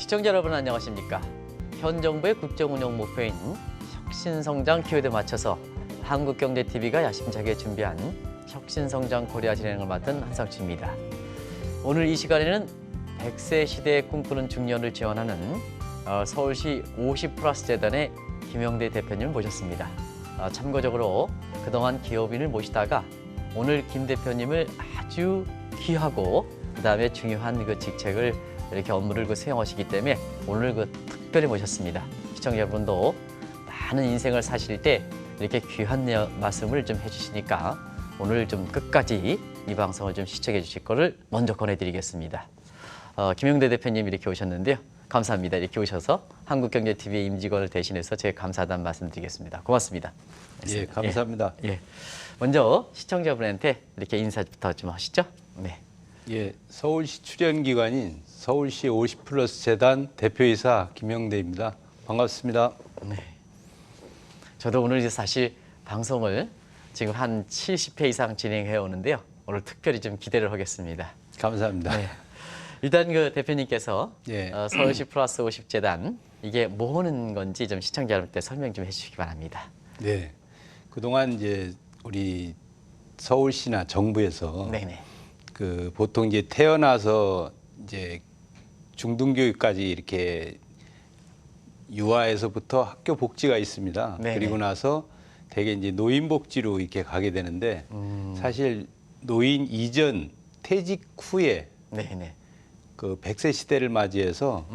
시청자 여러분 안녕하십니까? 현 정부의 국정운영 목표인 혁신성장 키워드에 맞춰서 한국경제TV가 야심차게 준비한 혁신성장 코리아 진행을 맡은 한상추입니다. 오늘 이 시간에는 100세 시대에 꿈꾸는 중년을 지원하는 서울시 50플러스 재단의 김영대 대표님을 모셨습니다. 참고적으로 그동안 기업인을 모시다가 오늘 김 대표님을 아주 귀하고 그다음에 중요한 그 직책을 이렇게 업무를 수행하시기 때문에 오늘 특별히 모셨습니다. 시청자 여러분도 많은 인생을 사실 때 이렇게 귀한 말씀을 좀 해주시니까 오늘 좀 끝까지 이 방송을 좀 시청해 주실 거를 먼저 권해드리겠습니다. 김영대 대표님 이렇게 오셨는데요. 감사합니다. 이렇게 오셔서 한국경제TV의 임직원을 대신해서 제가 감사하다는 말씀드리겠습니다. 고맙습니다. 예, 감사합니다. 예. 먼저 시청자분한테 이렇게 인사부터 좀 하시죠. 네. 예, 서울시 출연기관인 서울시 50플러스 재단 대표이사 김영대입니다. 반갑습니다. 네. 저도 오늘 이제 사실 방송을 지금 한 70회 이상 진행해 오는데요. 오늘 특별히 좀 기대를 하겠습니다. 감사합니다. 네. 일단 그 대표님께서 예. 서울시 플러스 50 재단 이게 뭐 하는 건지 좀 시청자 여러분께 설명 좀 해주시기 바랍니다. 네, 그동안 이제 우리 서울시나 정부에서 네네. 그 보통 이제 태어나서 이제 중등교육까지 이렇게 유아에서부터 학교 복지가 있습니다. 네네. 그리고 나서 대개 이제 노인복지로 이렇게 가게 되는데 사실 노인 이전 퇴직 후에 네네. 그 100세 시대를 맞이해서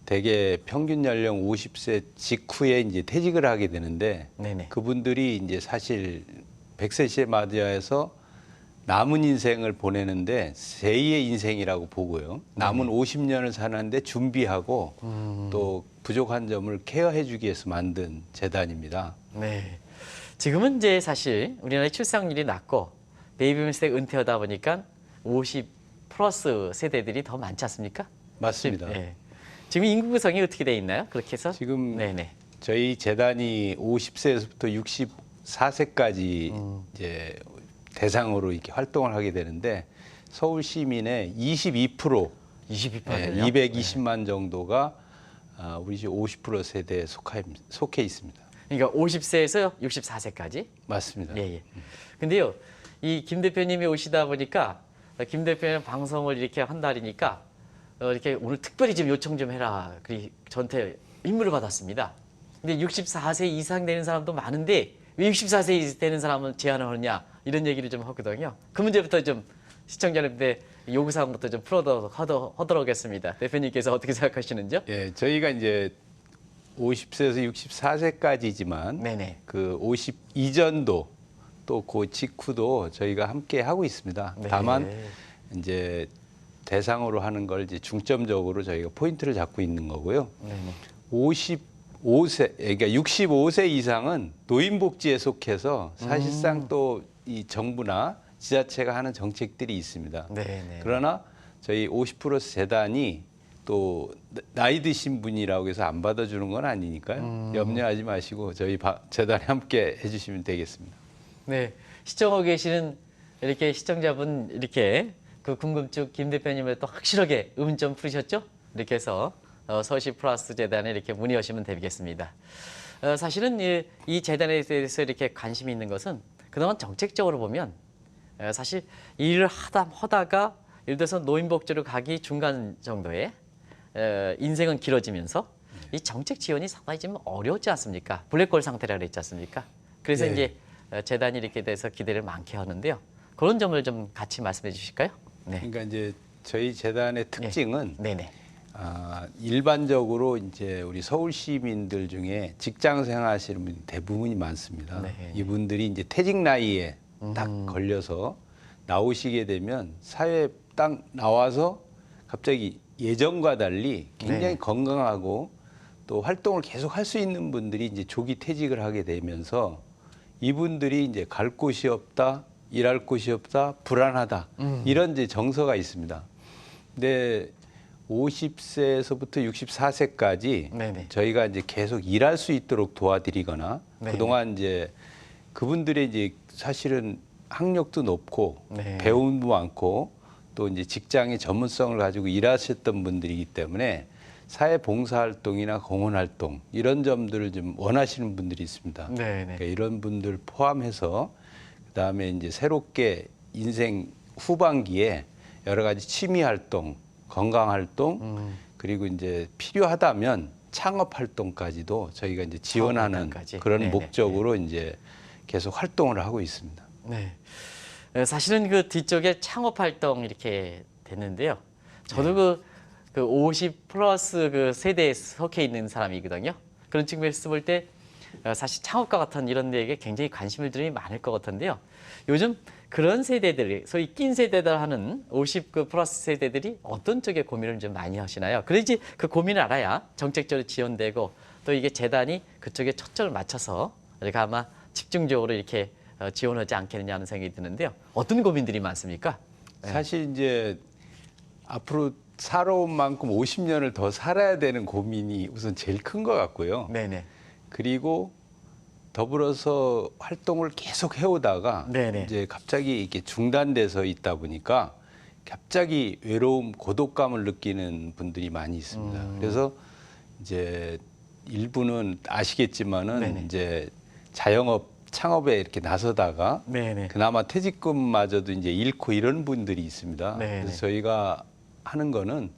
대개 평균 연령 50세 직후에 이제 퇴직을 하게 되는데 네네. 그분들이 이제 사실 100세 시대 맞이해서 남은 인생을 보내는데 제2의 인생이라고 보고요. 남은 50년을 사는데 준비하고 또 부족한 점을 케어해 주기 위해서 만든 재단입니다. 네. 지금은 이제 사실 우리나라의 출산율이 낮고 베이비붐 세대가 은퇴하다 보니까 50 플러스 세대들이 더 많지 않습니까? 맞습니다. 네. 지금 인구 구성이 어떻게 돼 있나요? 그렇게 해서 지금 네네. 저희 재단이 50세에서부터 64세까지 이제 대상으로 이렇게 활동을 하게 되는데 서울 시민의 22%, 22%요? 220만 정도가 우리 50% 세대에 속해 있습니다. 그러니까 50세에서 64세까지? 맞습니다. 예, 예. 근데요, 이 김 대표님이 오시다 보니까 김 대표님 방송을 이렇게 한다니까 이렇게 오늘 특별히 좀 요청 좀 해라. 그리 저한테 임무를 받았습니다. 근데 64세 이상 되는 사람도 많은데 왜 64세 되는 사람은 제한을 하느냐 이런 얘기를 좀 하거든요. 그 문제부터 좀 시청자님들 요구사항부터 좀 풀어도록 하겠습니다. 대표님께서 어떻게 생각하시는지요? 예, 저희가 이제 50세에서 64세까지지만 네네. 그 50 이전도 또 그 직후도 저희가 함께 하고 있습니다. 네. 다만 이제 대상으로 하는 걸 이제 중점적으로 저희가 포인트를 잡고 있는 거고요. 네네. 55세, 그러니까 65세 이상은 노인복지에 속해서 사실상 또 이 정부나 지자체가 하는 정책들이 있습니다. 네네. 그러나 저희 50% 재단이 또 나이 드신 분이라고 해서 안 받아주는 건 아니니까요. 염려하지 마시고 저희 재단에 함께 해주시면 되겠습니다. 네, 시청하고 계시는 이렇게 시청자분 이렇게 그 궁금증 김 대표님을 또 확실하게 의문점 풀으셨죠? 이렇게 해서 서울시 플러스 재단에 이렇게 문의하시면 되겠습니다. 사실은 이 재단에 대해서 이렇게 관심이 있는 것은 그동안 정책적으로 보면 사실 일을 하다가 예를 들어서 노인복지로 가기 중간 정도에 인생은 길어지면서 이 정책 지원이 상당히 좀 어려웠지 않습니까? 블랙홀 상태라 그랬지 않습니까? 그래서 네. 이제 재단이 이렇게 돼서 기대를 많게 하는데요. 그런 점을 좀 같이 말씀해 주실까요? 네. 그러니까 이제 저희 재단의 특징은 네네. 일반적으로 이제 우리 서울 시민들 중에 직장 생활하시는 분이 대부분이 많습니다. 네. 이분들이 이제 퇴직 나이에 딱 걸려서 나오시게 되면 사회에 딱 나와서 갑자기 예전과 달리 굉장히 네. 건강하고 또 활동을 계속 할 수 있는 분들이 이제 조기 퇴직을 하게 되면서 이분들이 이제 갈 곳이 없다, 일할 곳이 없다, 불안하다 이런 이제 정서가 있습니다. 근데 50세에서부터 64세까지 네네. 저희가 이제 계속 일할 수 있도록 도와드리거나 네. 그동안 이제 그분들의 이제 사실은 학력도 높고 네. 배움도 많고 또 이제 직장의 전문성을 가지고 일하셨던 분들이기 때문에 사회 봉사 활동이나 공헌 활동 이런 점들을 좀 원하시는 분들이 있습니다. 네네. 그러니까 이런 분들 포함해서 그다음에 이제 새롭게 인생 후반기에 여러 가지 취미 활동, 건강 활동 그리고 이제 필요하다면 창업 활동까지도 저희가 이제 지원하는 활동까지. 그런 네네. 목적으로 이제 계속 활동을 하고 있습니다. 네. 사실은 그 뒤쪽에 창업 활동 이렇게 됐는데요. 저도 그 50 플러스 그 세대에 속해 있는 사람이거든요. 그런 측면에서 볼 때 사실 창업과 같은 이런 데에게 굉장히 관심들이 많을 것 같은데요. 요즘 그런 세대들이 소위 낀 세대들 하는 50 그 플러스 세대들이 어떤 쪽에 고민을 좀 많이 하시나요? 그래야지 그 고민을 알아야 정책적으로 지원되고 또 이게 재단이 그쪽에 초점을 맞춰서 우리가 아마 집중적으로 이렇게 지원하지 않겠느냐 하는 생각이 드는데요. 어떤 고민들이 많습니까? 사실 이제 앞으로 살아온 만큼 50년을 더 살아야 되는 고민이 우선 제일 큰 것 같고요. 네네. 그리고 더불어서 활동을 계속 해오다가 네네. 이제 갑자기 이렇게 중단돼서 있다 보니까 갑자기 외로움, 고독감을 느끼는 분들이 많이 있습니다. 그래서 이제 일부는 아시겠지만은 네네. 이제 자영업, 창업에 이렇게 나서다가 네네. 그나마 퇴직금마저도 이제 잃고 이런 분들이 있습니다. 네네. 그래서 저희가 하는 거는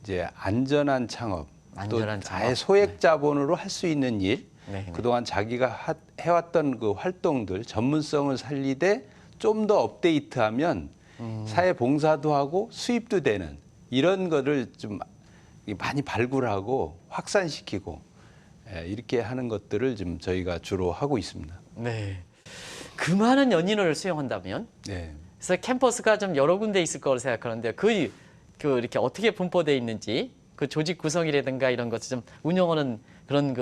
이제 안전한 창업, 안전한 또 창업. 아예 소액 자본으로 할 수 있는 일, 네네. 그동안 자기가 해왔던 그 활동들 전문성을 살리되 좀 더 업데이트하면 사회 봉사도 하고 수입도 되는 이런 거를 좀 많이 발굴하고 확산시키고 이렇게 하는 것들을 좀 저희가 주로 하고 있습니다. 네. 그 많은 연인을 수용한다면 네. 그래서 캠퍼스가 좀 여러 군데 있을 거라고 생각하는데 그 이렇게 어떻게 분포되어 있는지 그 조직 구성이라든가 이런 것을 좀 운영하는 그런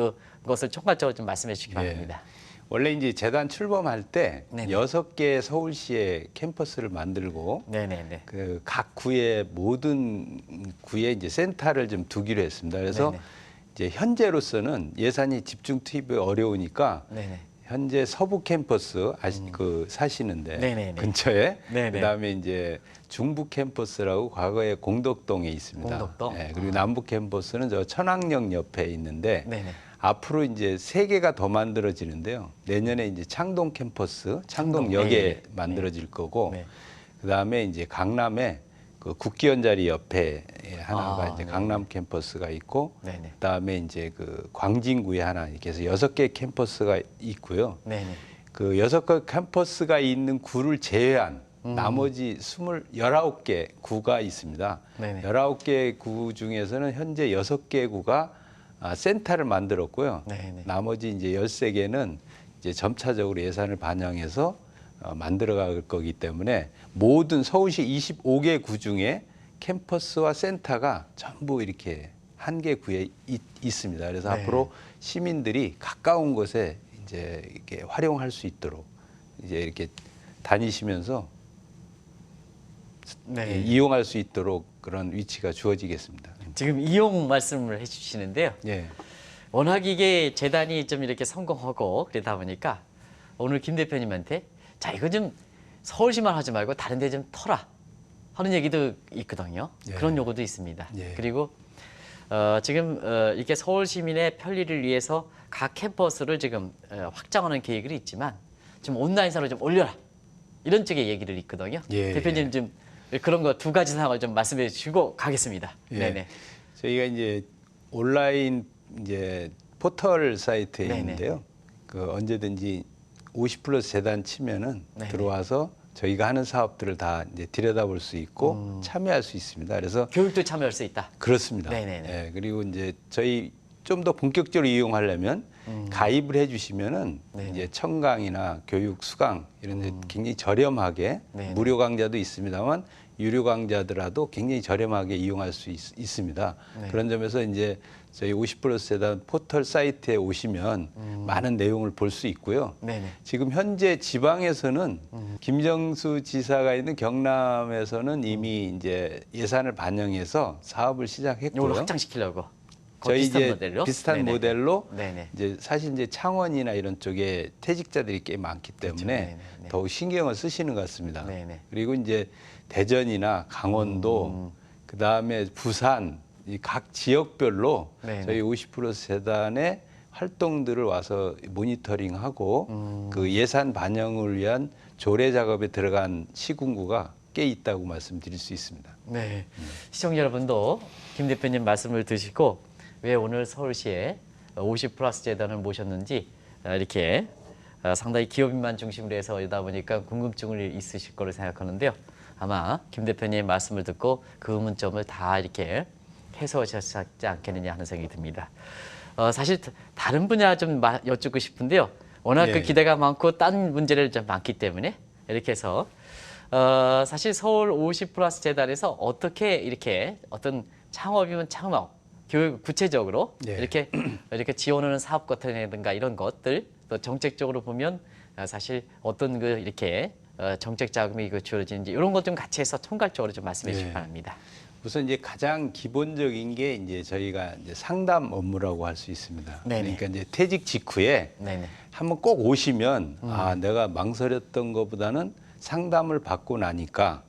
것을 총괄적으로 좀 말씀해 주시기 바랍니다. 원래 이제 재단 출범할 때 네네. 6개 서울시에 캠퍼스를 만들고 네네네. 그 각 구의 모든 구에 이제 센터를 좀 두기로 했습니다. 그래서 네네. 이제 현재로서는 예산이 집중 투입이 어려우니까 네네. 현재 서부 캠퍼스 그 사시는데 네네네. 근처에 네네. 그다음에 이제 중부 캠퍼스라고 과거에 공덕동에 있습니다. 공덕동? 그리고 남부 캠퍼스는 저 천왕역 옆에 있는데 네네. 앞으로 이제 3개가 더 만들어지는데요. 내년에 이제 창동 캠퍼스, 창동역에 네. 만들어질 거고, 네. 그다음에 이제 강남에 그 국기원자리 옆에 하나가 이제 네. 강남 캠퍼스가 있고, 네네. 그다음에 이제 그 광진구에 하나 이렇게 해서 6개 캠퍼스가 있고요. 네네. 그 6개 캠퍼스가 있는 구를 제외한 나머지 19개 구가 있습니다. 네네. 19개 구 중에서는 현재 6개 구가 센터를 만들었고요. 네네. 나머지 이제 13개는 이제 점차적으로 예산을 반영해서 만들어갈 거기 때문에 모든 서울시 25개 구 중에 캠퍼스와 센터가 전부 이렇게 한 개 구에 있습니다. 그래서 네. 앞으로 시민들이 가까운 곳에 이제 이렇게 활용할 수 있도록 이제 이렇게 다니시면서 네. 이용할 수 있도록 그런 위치가 주어지겠습니다. 지금 이용 말씀을 해주시는데요. 예. 워낙 이게 재단이 좀 이렇게 성공하고 그러다 보니까 오늘 김 대표님한테 자 이거 좀 서울시만 하지 말고 다른 데 좀 터라 하는 얘기도 있거든요. 예. 그런 요구도 있습니다. 예. 그리고 지금 이렇게 서울 시민의 편리를 위해서 각 캠퍼스를 지금 확장하는 계획이 있지만 좀 온라인상으로 좀 올려라 이런 쪽의 얘기를 있거든요. 예, 대표님 예. 좀 그런 거 두 가지 상황을 좀 말씀해 주시고 가겠습니다. 예. 네네. 저희가 이제 온라인 이제 포털 사이트에 네네. 있는데요. 그 언제든지 50 플러스 재단 치면은 네네. 들어와서 저희가 하는 사업들을 다 이제 들여다볼 수 있고 참여할 수 있습니다. 그래서 교육도 참여할 수 있다. 그렇습니다. 네네네. 예, 그리고 이제 저희 좀 더 본격적으로 이용하려면 가입을 해주시면은 네네. 이제 청강이나 교육 수강 이런 데 굉장히 저렴하게 네네. 무료 강좌도 있습니다만 유료 강좌더라도 굉장히 저렴하게 이용할 수 있습니다. 네. 그런 점에서 이제 저희 50 플러스 재단 포털 사이트에 오시면 많은 내용을 볼 수 있고요. 네네. 지금 현재 지방에서는 김정수 지사가 있는 경남에서는 이미 이제 예산을 반영해서 사업을 이걸 시작했고요. 확장시키려고. 저희 비슷한 이제 모델로? 비슷한 네네. 모델로 네네. 이제 사실 이제 창원이나 이런 쪽에 퇴직자들이 꽤 많기 때문에 그렇죠. 네네. 더욱 신경을 쓰시는 것 같습니다. 네네. 그리고 이제 대전이나 강원도, 그 다음에 부산 이 각 지역별로 네네. 저희 50% 재단의 활동들을 와서 모니터링하고 그 예산 반영을 위한 조례 작업에 들어간 시군구가 꽤 있다고 말씀드릴 수 있습니다. 네. 시청자 여러분도 김 대표님 말씀을 드시고 왜 오늘 서울시에 50+ 재단을 모셨는지 이렇게 상당히 기업인만 중심으로 해서 이다 보니까 궁금증을 있으실 거로 생각하는데요. 아마 김 대표님 말씀을 듣고 그 의문점을 다 이렇게 해소하셨지 않겠느냐 하는 생각이 듭니다. 사실 다른 분야 좀 여쭙고 싶은데요. 워낙 그 네. 기대가 많고 딴 문제를 좀 많기 때문에 이렇게 해서 사실 서울 50+ 재단에서 어떻게 이렇게 어떤 창업이면 창업, 교육 구체적으로 네. 이렇게 지원하는 사업 같은가 이런 것들 또 정책적으로 보면 사실 어떤 그 이렇게 정책 자금이 주어지는지 이런 것 좀 같이 해서 총괄적으로 좀 말씀해 주시기 네. 바랍니다. 우선 이제 가장 기본적인 게 이제 저희가 이제 상담 업무라고 할 수 있습니다. 네네. 그러니까 이제 퇴직 직후에 네네. 한번 꼭 오시면 아, 내가 망설였던 것보다는 상담을 받고 나니까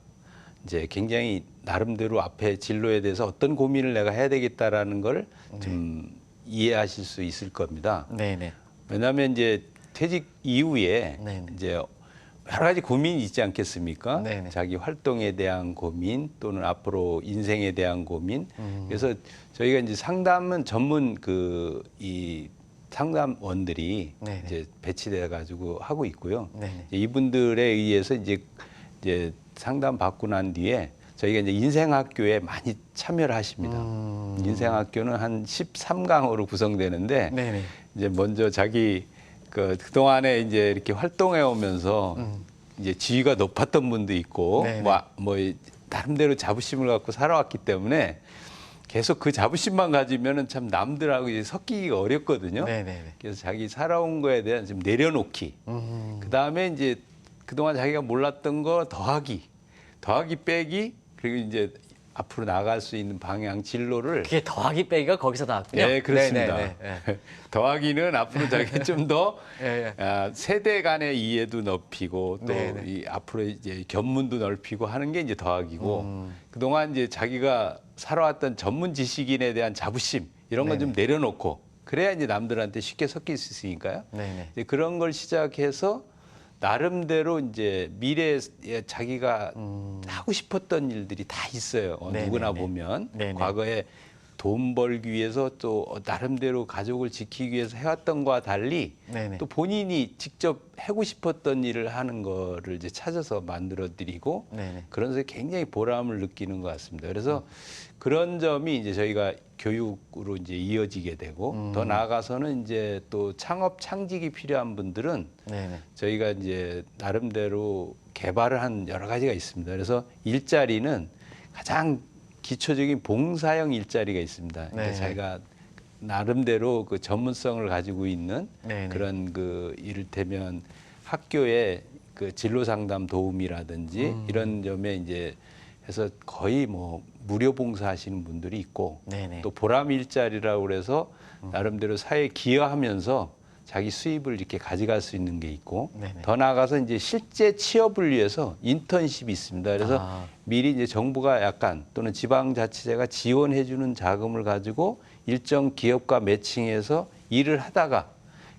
이제 굉장히 나름대로 앞에 진로에 대해서 어떤 고민을 내가 해야 되겠다라는 걸 좀 이해하실 수 있을 겁니다. 네네. 왜냐하면 이제 퇴직 이후에 네네. 이제 여러 가지 고민이 있지 않겠습니까? 네네. 자기 활동에 대한 고민 또는 앞으로 인생에 대한 고민. 그래서 저희가 이제 상담은 전문 이 상담원들이 네네. 이제 배치돼 가지고 하고 있고요. 네네. 이제 이분들에 의해서 이제 상담 받고 난 뒤에 저희가 이제 인생학교에 많이 참여를 하십니다. 인생학교는 한 13강으로 구성되는데 네네. 이제 먼저 자기 그동안에 이제 이렇게 활동해 오면서 이제 지위가 높았던 분도 있고 네네. 뭐 나름대로 자부심을 갖고 살아왔기 때문에 계속 그 자부심만 가지면은 참 남들하고 이제 섞이기가 어렵거든요. 네네네. 그래서 자기 살아온 거에 대한 좀 내려놓기. 그 다음에 이제 그동안 자기가 몰랐던 거 더하기 빼기, 그리고 이제 앞으로 나갈 수 있는 방향 진로를. 그게 더하기 빼기가 거기서 나왔군요. 네, 그렇습니다. 네네네. 더하기는 앞으로 자기 좀 더 예, 예. 세대 간의 이해도 높이고 또 네네. 이 앞으로 이제 견문도 넓히고 하는 게 이제 더하기고, 그동안 이제 자기가 살아왔던 전문 지식인에 대한 자부심 이런 건 좀 내려놓고 그래야 이제 남들한테 쉽게 섞일 수 있으니까요. 네네. 이제 그런 걸 시작해서 나름대로 이제 미래에 자기가 하고 싶었던 일들이 다 있어요. 네네네. 누구나 보면 네네. 과거에 돈 벌기 위해서 또 나름대로 가족을 지키기 위해서 해왔던 것과 달리 네네. 또 본인이 직접 하고 싶었던 일을 하는 거를 이제 찾아서 만들어 드리고 네네. 그런 데서 굉장히 보람을 느끼는 것 같습니다. 그래서 그런 점이 이제 저희가 교육으로 이제 이어지게 되고 더 나아가서는 이제 또 창업 창직이 필요한 분들은 네네. 저희가 이제 나름대로 개발을 한 여러 가지가 있습니다. 그래서 일자리는 가장 기초적인 봉사형 일자리가 있습니다. 그러니까 네. 자기가 나름대로 그 전문성을 가지고 있는 네네. 그런 그 이를테면 학교의 그 진로 상담 도움이라든지 이런 점에 이제 해서 거의 뭐 무료 봉사하시는 분들이 있고 네네. 또 보람 일자리라고 그래서 나름대로 사회에 기여하면서 자기 수입을 이렇게 가져갈 수 있는 게 있고 네네. 더 나아가서 이제 실제 취업을 위해서 인턴십이 있습니다. 그래서 아. 미리 이제 정부가 약간 또는 지방자치제가 지원해주는 자금을 가지고 일정 기업과 매칭해서 일을 하다가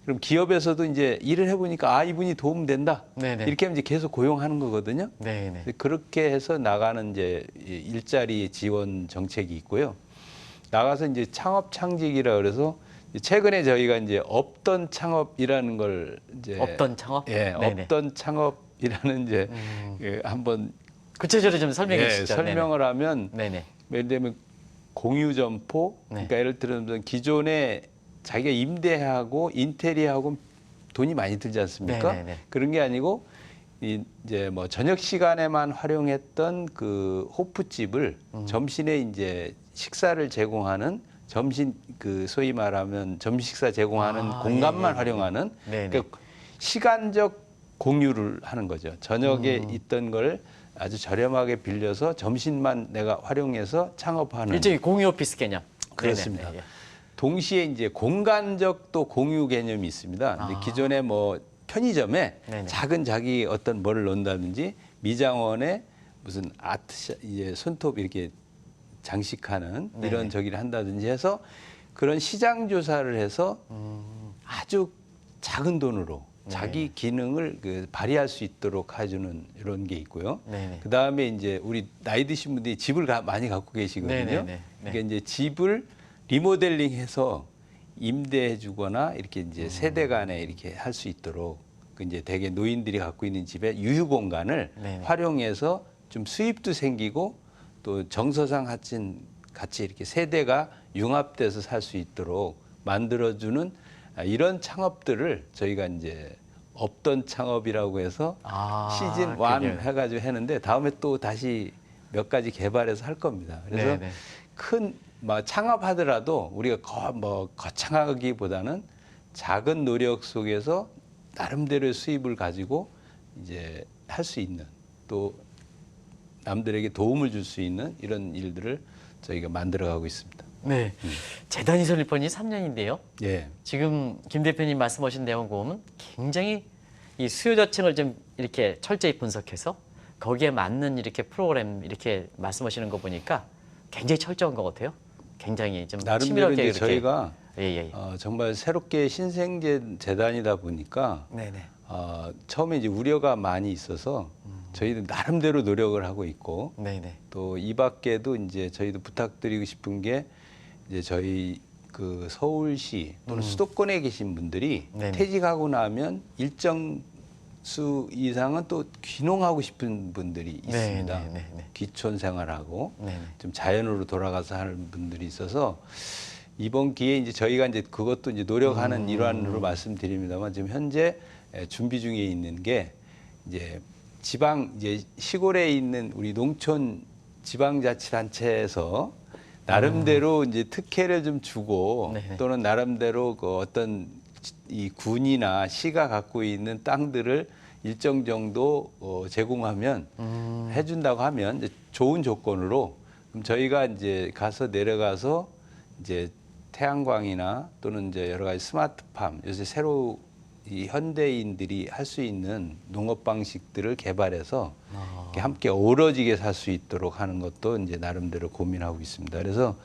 그럼 기업에서도 이제 일을 해보니까 아 이분이 도움된다 네네. 이렇게 하면 이제 계속 고용하는 거거든요. 네네. 그렇게 해서 나가는 이제 일자리 지원 정책이 있고요. 나가서 이제 창업 창직이라 그래서 최근에 저희가 이제 없던 창업이라는 걸 이제 없던 창업? 예, 네네. 없던 창업이라는 이제 한번 구체적으로 좀 설명해 주시죠. 설명을 하면 네네. 예를 들면 공유 점포 네. 그러니까 예를 들면 기존에 자기가 임대하고 인테리어하고 돈이 많이 들지 않습니까? 네네네. 그런 게 아니고 이제 뭐 저녁 시간에만 활용했던 그 호프집을 점심에 이제 식사를 제공하는 점심 그 소위 말하면 점심 식사 제공하는 아, 공간만 예. 활용하는 네네. 그러니까 시간적 공유를 하는 거죠. 저녁에 있던 걸 아주 저렴하게 빌려서 점심만 내가 활용해서 창업하는 일종의 공유 오피스 개념. 그렇습니다. 네네. 예. 동시에 이제 공간적 또 공유 개념이 있습니다. 근데 아. 기존에 뭐 편의점에 네네. 작은 자기 어떤 뭐를 넣는다든지 미장원에 무슨 아트샵 이제 손톱 이렇게 장식하는 네. 이런 저기를 한다든지 해서 그런 시장 조사를 해서 아주 작은 돈으로 네. 자기 기능을 발휘할 수 있도록 해주는 이런 게 있고요. 네네. 그 다음에 이제 우리 나이 드신 분들이 집을 많이 갖고 계시거든요. 네네네. 그러니까 이제 집을 리모델링해서 임대해주거나 이렇게 이제 세대 간에 이렇게 할 수 있도록 그 이제 대개 노인들이 갖고 있는 집의 유휴 공간을 네네. 활용해서 좀 수입도 생기고 또 정서상 같이 이렇게 세대가 융합돼서 살 수 있도록 만들어주는 이런 창업들을 저희가 이제 없던 창업이라고 해서 시즌 1 그게. 해가지고 했는데 다음에 또 다시 몇 가지 개발해서 할 겁니다. 그래서 네네. 큰 창업하더라도 우리가 거창하기보다는 작은 노력 속에서 나름대로의 수입을 가지고 이제 할 수 있는 또 남들에게 도움을 줄 수 있는 이런 일들을 저희가 만들어가고 있습니다. 네. 재단이 설립한 지 3년인데요. 예. 지금 김 대표님 말씀하신 내용 보면 굉장히 이 수요자층을 좀 이렇게 철저히 분석해서 거기에 맞는 이렇게 프로그램 이렇게 말씀하시는 거 보니까 굉장히 철저한 것 같아요. 굉장히 좀 나름대로 치밀하게 이제 이렇게. 저희가 예. 정말 새롭게 재단이다 보니까 네네. 처음에 이제 우려가 많이 있어서 저희도 나름대로 노력을 하고 있고 네네. 또 이 밖에도 이제 저희도 부탁드리고 싶은 게 이제 저희 그 서울시 또는 수도권에 계신 분들이 네네. 퇴직하고 나면 일정 수 이상은 또 귀농하고 싶은 분들이 있습니다. 네네네. 귀촌 생활하고 네네. 좀 자연으로 돌아가서 하는 분들이 있어서 이번 기회에 이제 저희가 이제 그것도 이제 노력하는 일환으로 말씀드립니다만 지금 현재 준비 중에 있는 게 이제 이제 시골에 있는 우리 농촌 지방자치단체에서 나름대로 이제 특혜를 좀 주고 네네. 또는 나름대로 그 어떤 이 군이나 시가 갖고 있는 땅들을 일정 정도 제공하면 해준다고 하면 이제 좋은 조건으로 그럼 저희가 이제 내려가서 이제 태양광이나 또는 이제 여러 가지 스마트팜 요새 새로 이 현대인들이 할 수 있는 농업 방식들을 개발해서 이렇게 함께 어우러지게 살 수 있도록 하는 것도 이제 나름대로 고민하고 있습니다. 그래서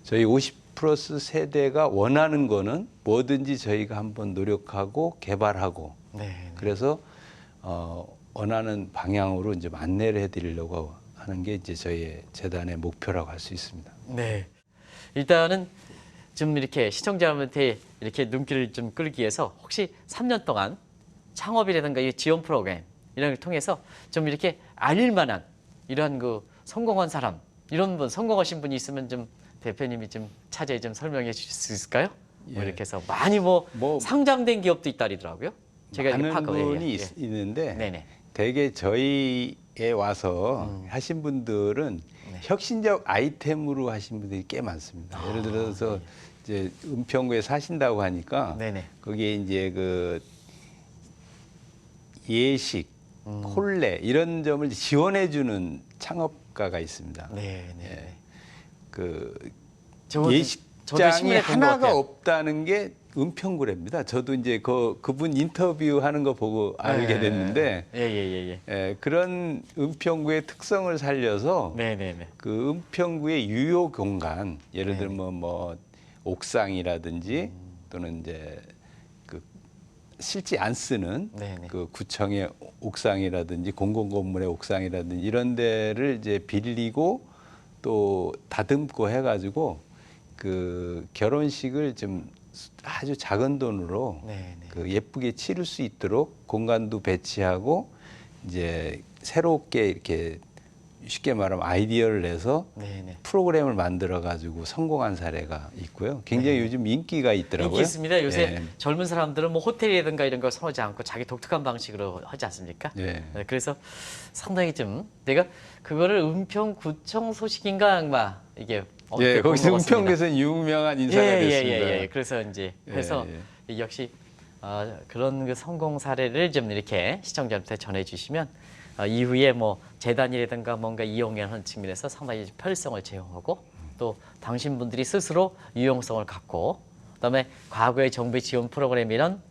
저희 50 플러스 세대가 원하는 거는 뭐든지 저희가 한번 노력하고 개발하고 그래서 원하는 방향으로 이제 안내를 해드리려고 하는 게 이제 저희의 재단의 목표라고 할 수 있습니다. 네. 일단은 좀 이렇게 시청자분한테 이렇게 눈길을 좀 끌기 위해서 혹시 3년 동안 창업이라든가 이 지원 프로그램 이런 걸 통해서 좀 이렇게 알릴 만한 이런 그 성공한 사람 이런 분 성공하신 분이 있으면 좀 대표님이 좀 자세히 좀 설명해 주실 수 있을까요? 뭐 예. 이렇게 해서 많이 상장된 기업도 있다리더라고요. 제가 이렇게 많은 분이 예. 있는데 네네. 대개 저희에 와서 하신 분들은 혁신적 아이템으로 하신 분들이 꽤 많습니다. 예를 들어서 이제 은평구에 사신다고 하니까 네네. 거기에 이제 그 예식, 콜레 이런 점을 지원해주는 창업가가 있습니다. 네네. 예. 그 저도 예식장이 신문에 본것 하나가 같아요. 없다는 게 은평구랍니다. 저도 이제 그분 인터뷰하는 거 보고 알게 됐는데 예. 그런 은평구의 특성을 살려서 네네네. 그 은평구의 유효 공간 예를 들면 뭐 옥상이라든지 또는 이제 그 실제 안 쓰는 네네. 그 구청의 옥상이라든지 공공건물의 옥상이라든지 이런 데를 이제 빌리고 또 다듬고 해가지고 그 결혼식을 좀 아주 작은 돈으로 네네. 그 예쁘게 치를 수 있도록 공간도 배치하고 이제 새롭게 이렇게 쉽게 말하면 아이디어를 내서 네네. 프로그램을 만들어 가지고 성공한 사례가 있고요. 굉장히 요즘 인기가 있더라고요. 인기 있습니다. 요새 예. 젊은 사람들은 뭐 호텔이라든가 이런 걸 선호하지 않고 자기 독특한 방식으로 하지 않습니까? 예. 네, 그래서 상당히 좀 내가 그거를 은평구청 소식인가 아마 이게 예, 거기서 본 것 같습니다. 은평구에서 유명한 인사가 됐습니다. 예. 그래서 이제 해서 예. 역시 그런 그 성공 사례를 좀 이렇게 시청자한테 전해주시면 이후에 뭐 재단이라든가 뭔가 이용하는 측면에서 상당히 편리성을 제공하고 또 당신분들이 스스로 유용성을 갖고 그다음에 과거의 정부의 지원 프로그램 이런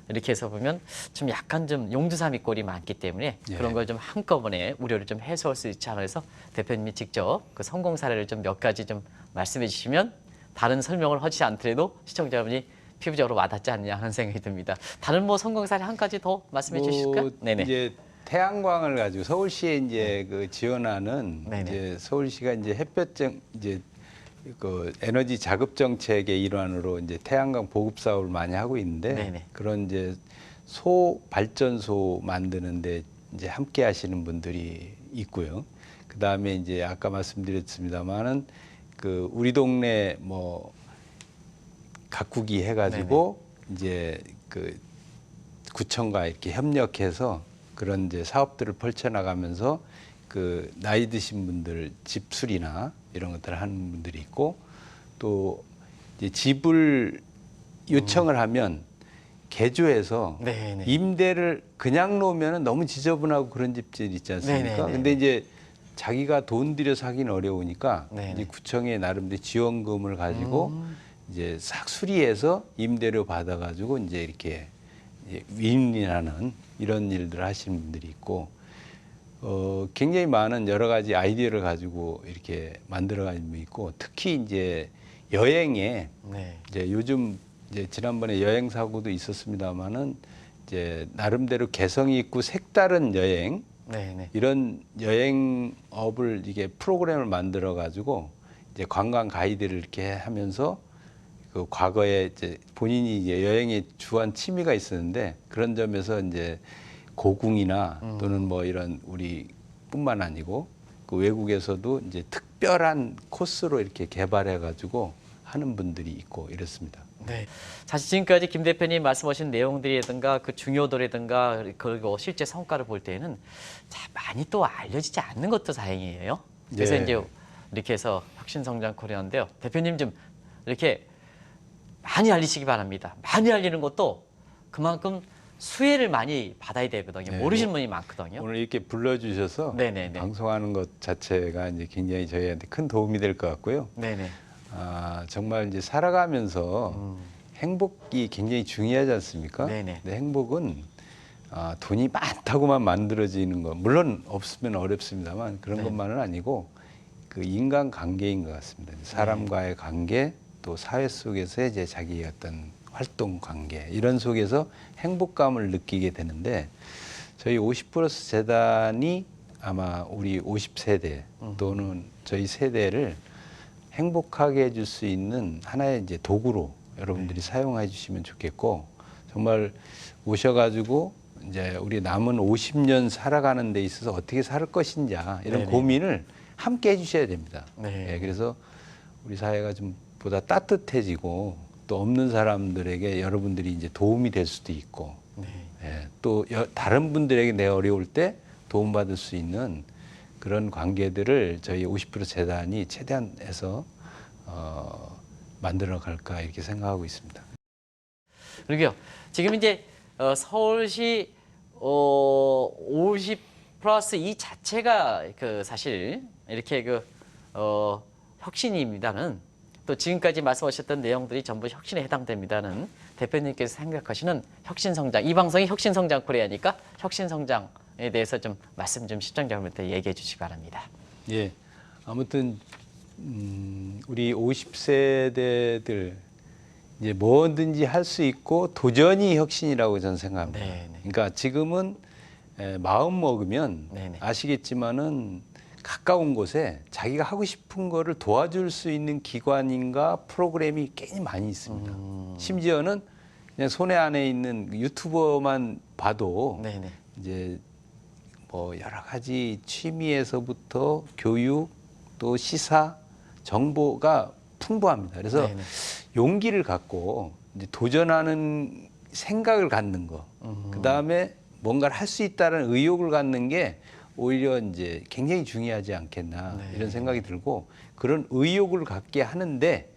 이렇게 해서 보면 좀 약간 좀 용두사미 꼴이 많기 때문에 예. 그런 걸 좀 한꺼번에 우려를 좀 해소할 수 있지 않아 해서 대표님이 직접 그 성공 사례를 좀 몇 가지 좀 말씀해 주시면 다른 설명을 하지 않더라도 시청자분이 피부적으로 와닿지 않냐 하는 생각이 듭니다. 다른 뭐 성공 사례 한 가지 더 말씀해 주실까요? 네네. 이제 태양광을 가지고 서울시에 이제 그 지원하는 네네. 이제 서울시가 이제 햇볕정 이제 그 에너지 자급 정책의 일환으로 이제 태양광 보급 사업을 많이 하고 있는데 네네. 그런 이제 소 발전소 만드는데 이제 함께 하시는 분들이 있고요. 그 다음에 이제 아까 말씀드렸습니다만은 그 우리 동네 뭐 가꾸기 해가지고 이제 그 구청과 이렇게 협력해서 그런 이제 사업들을 펼쳐나가면서 그 나이 드신 분들 집 수리나 이런 것들을 하는 분들이 있고 또 이제 집을 요청을 하면 개조해서 네네. 임대를 그냥 놓으면 너무 지저분하고 그런 집들 있지 않습니까? 네네네. 근데 이제 자기가 돈 들여서 하긴 어려우니까 네네. 이제 구청에 나름대로 지원금을 가지고 이제 싹 수리해서 임대료 받아가지고 이제 이렇게 윈윈하는 이런 일들을 하시는 분들이 있고 굉장히 많은 여러 가지 아이디어를 가지고 이렇게 만들어가는 분이 있고 특히 이제 여행에 네. 이제 요즘 이제 지난번에 여행 사고도 있었습니다만은 이제 나름대로 개성이 있고 색다른 여행 네네. 이런 여행업을 이게 프로그램을 만들어 가지고 이제 관광 가이드를 이렇게 하면서 그 과거에 이제 본인이 이제 여행에 주한 취미가 있었는데 그런 점에서 이제 고궁이나 또는 뭐 이런 우리뿐만 아니고 그 외국에서도 이제 특별한 코스로 이렇게 개발해 가지고 하는 분들이 있고 이렇습니다. 네. 사실 지금까지 김 대표님 말씀하신 내용들이라든가 그 중요도라든가 그리고 실제 성과를 볼 때는 참 많이 또 알려지지 않는 것도 다행이에요. 그래서 예. 이제 이렇게 해서 혁신성장 코리아인데요. 대표님 좀 이렇게 많이 알리시기 바랍니다. 많이 알리는 것도 그만큼 수혜를 많이 받아야 되거든요. 네. 모르시는 분이 많거든요. 오늘 이렇게 불러주셔서 네네네. 방송하는 것 자체가 이제 굉장히 저희한테 큰 도움이 될 것 같고요. 네네. 정말 이제 살아가면서 행복이 굉장히 중요하지 않습니까? 네네. 근데 행복은 돈이 많다고만 만들어지는 것, 물론 없으면 어렵습니다만 그런 네. 것만은 아니고 그 인간 관계인 것 같습니다. 사람과의 관계, 또 사회 속에서의 이제 자기의 어떤 활동 관계 이런 속에서 행복감을 느끼게 되는데 저희 50+ 재단이 아마 우리 50세대 또는 저희 세대를 행복하게 해줄 수 있는 하나의 이제 도구로 여러분들이 사용해 주시면 좋겠고 정말 오셔가지고 이제 우리 남은 50년 살아가는 데 있어서 어떻게 살 것인지 이런 네네. 고민을 함께 해주셔야 됩니다. 네. 예, 그래서 우리 사회가 좀 보다 따뜻해지고 또 없는 사람들에게 여러분들이 이제 도움이 될 수도 있고 네. 예, 또 다른 분들에게 내 어려울 때 도움받을 수 있는 그런 관계들을 저희 50+ 재단이 최대한 해서 만들어 갈까 이렇게 생각하고 있습니다. 그리고요. 지금 이제 서울시 50+2 자체가 그 사실 이렇게 그 혁신입니다는 또 지금까지 말씀하셨던 내용들이 전부 혁신에 해당됩니다는 대표님께서 생각하시는 혁신성장, 이 방송이 혁신성장 코리아니까 혁신성장에 대해서 좀 말씀 좀 시청자분한테 얘기해 주시기 바랍니다. 예, 아무튼 우리 50세대들 이제 뭐든지 할 수 있고 도전이 혁신이라고 저는 생각합니다. 네네. 그러니까 지금은 마음 먹으면 네네. 아시겠지만은 가까운 곳에 자기가 하고 싶은 거를 도와줄 수 있는 기관인가 프로그램이 꽤 많이 있습니다. 심지어는 그냥 손에 안에 있는 유튜버만 봐도 네네. 이제 뭐 여러 가지 취미에서부터 교육 또 시사 정보가 풍부합니다. 그래서 네네. 용기를 갖고 이제 도전하는 생각을 갖는 거, 그 다음에 뭔가를 할 수 있다는 의욕을 갖는 게 오히려 이제 굉장히 중요하지 않겠나 네. 이런 생각이 들고 그런 의욕을 갖게 하는데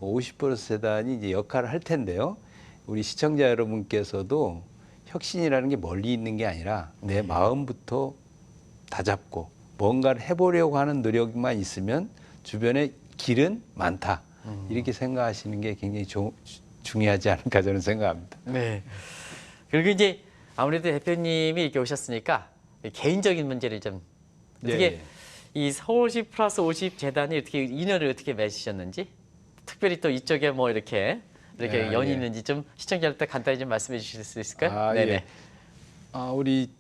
50+ 재단이 이제 역할을 할 텐데요. 우리 시청자 여러분께서도 혁신이라는 게 멀리 있는 게 아니라 내 마음부터 다잡고 뭔가를 해보려고 하는 노력만 있으면 주변에 길은 많다. 이렇게 생각하시는 게 굉장히 중요하지 않을까 저는 생각합니다. 네. 그리고 이제 아무래도 대표님이 이렇게 오셨으니까 개인적인 문제를 좀 어떻게 예. 이 서울시 플러스 50 재단이 어떻게 인연을 어떻게 맺으셨는지 특별히 또 이쪽에 뭐 이렇게 예, 연이 예. 있는지 좀 시청자한테 간단히 좀 말씀해 주실 수 있을까요? 예. 우리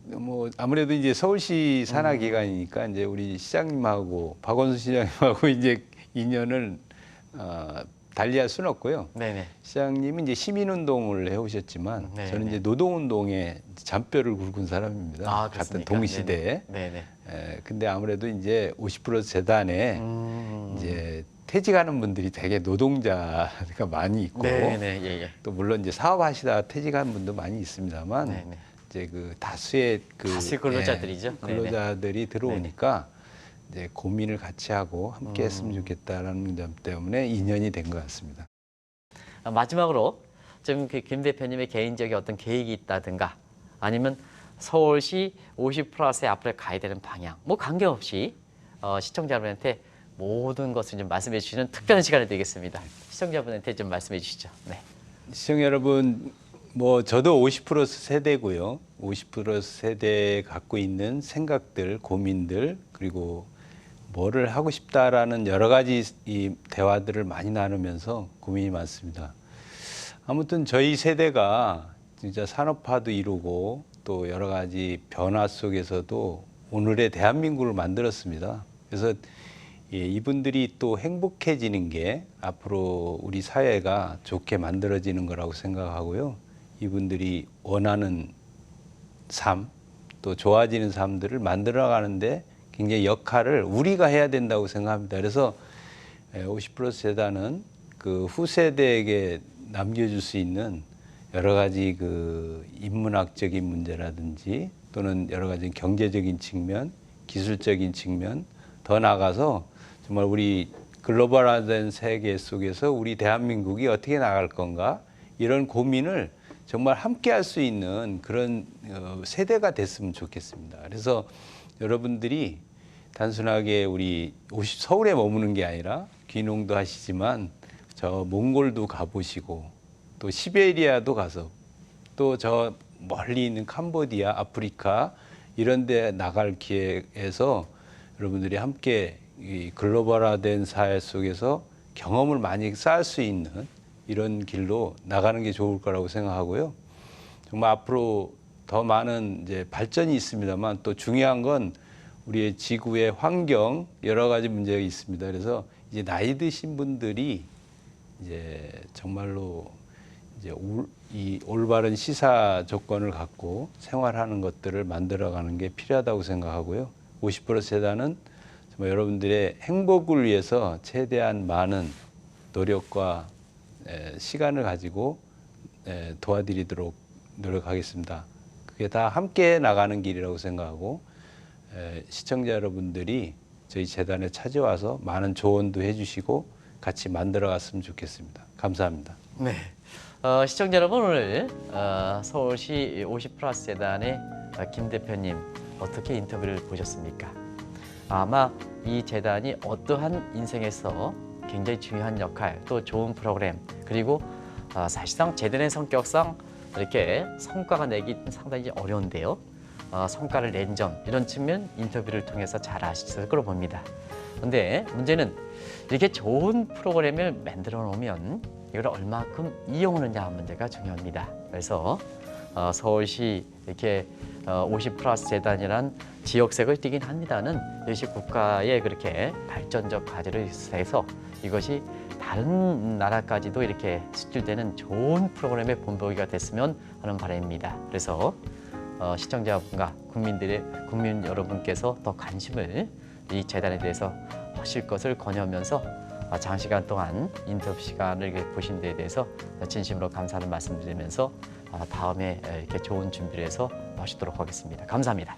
뭐 아무래도 이제 서울시 산하 기관이니까 이제 우리 시장님하고 박원순 시장님하고 이제 인연을 달리할 수는 없고요. 네네. 시장님이 이제 시민운동을 해오셨지만 네, 저는 네. 이제 노동운동에 잔뼈를 굵은 사람입니다. 아, 같은 그렇습니까? 동시대에. 네네. 근데 아무래도 이제 50% 재단에 이제 퇴직하는 분들이 되게 노동자가 많이 있고 네네. 예. 또 물론 이제 사업하시다가 퇴직한 분도 많이 있습니다만 네네. 이제 그 다수의 다수의 근로자들이죠. 예, 근로자들이 들어오니까 이제 고민을 같이 하고 함께 음. 했으면 좋겠다라는 점 때문에 인연이 된 것 같습니다. 마지막으로 좀 그 김 대표님의 개인적인 어떤 계획이 있다든가 아니면 서울시 50 플러스의 앞으로 가야 되는 방향 뭐 관계없이 시청자분한테 모든 것을 좀 말씀해 주시는 특별한 시간이 되겠습니다. 시청자분한테 좀 말씀해 주시죠. 네. 시청 여러분, 뭐 저도 50% 세대고요. 50% 세대에 갖고 있는 생각들, 고민들 그리고 뭐를 하고 싶다라는 여러 가지 이 대화들을 많이 나누면서 고민이 많습니다. 아무튼 저희 세대가 진짜 산업화도 이루고 또 여러 가지 변화 속에서도 오늘의 대한민국을 만들었습니다. 그래서 이분들이 또 행복해지는 게 앞으로 우리 사회가 좋게 만들어지는 거라고 생각하고요. 이분들이 원하는 삶, 또 좋아지는 삶들을 만들어가는데 굉장히 역할을 우리가 해야 된다고 생각합니다. 그래서 50+ 재단은 그 후세대에게 남겨줄 수 있는 여러 가지 그 인문학적인 문제라든지 또는 여러 가지 경제적인 측면, 기술적인 측면, 더 나아가서 정말 우리 글로벌화된 세계 속에서 우리 대한민국이 어떻게 나갈 건가 이런 고민을 정말 함께 할 수 있는 그런 세대가 됐으면 좋겠습니다. 그래서 여러분들이 단순하게 우리 서울에 머무는 게 아니라 귀농도 하시지만 저 몽골도 가보시고 또 시베리아도 가서 또 저 멀리 있는 캄보디아, 아프리카 이런 데 나갈 기회에서 여러분들이 함께 이 글로벌화된 사회 속에서 경험을 많이 쌓을 수 있는 이런 길로 나가는 게 좋을 거라고 생각하고요. 정말 앞으로 더 많은 이제 발전이 있습니다만 또 중요한 건 우리의 지구의 환경 여러 가지 문제가 있습니다. 그래서 이제 나이 드신 분들이 이제 정말로 이제 이 올바른 시사 조건을 갖고 생활하는 것들을 만들어가는 게 필요하다고 생각하고요. 50+ 재단은 정말 여러분들의 행복을 위해서 최대한 많은 노력과 시간을 가지고 도와드리도록 노력하겠습니다. 그게 다 함께 나가는 길이라고 생각하고 시청자 여러분들이 저희 재단에 찾아와서 많은 조언도 해주시고 같이 만들어갔으면 좋겠습니다. 감사합니다. 네. 시청자 여러분 오늘 서울시 50+ 재단의 김 대표님 어떻게 인터뷰를 보셨습니까? 아마 이 재단이 어떠한 인생에서 굉장히 중요한 역할 또 좋은 프로그램 그리고 사실상 재단의 성격상 이렇게 성과가 내기 상당히 어려운데요. 성과를 낸 점 이런 측면 인터뷰를 통해서 잘 아셨을 거로 봅니다. 그런데 문제는 이렇게 좋은 프로그램을 만들어 놓으면 이걸 얼마큼 이용하느냐 문제가 중요합니다. 그래서 서울시 이렇게 50+ 재단이란 지역색을 띠긴 합니다는 이것이 국가의 그렇게 발전적 과제를 해서 이것이 다른 나라까지도 이렇게 수출되는 좋은 프로그램의 본보기가 됐으면 하는 바람입니다. 그래서 시청자분과 국민 여러분께서 더 관심을 이 재단에 대해서 하실 것을 권유하면서 장시간 동안 인터뷰 시간을 보신 데에 대해서 진심으로 감사하는 말씀드리면서 다음에 이렇게 좋은 준비를 해서 마치도록 하겠습니다. 감사합니다.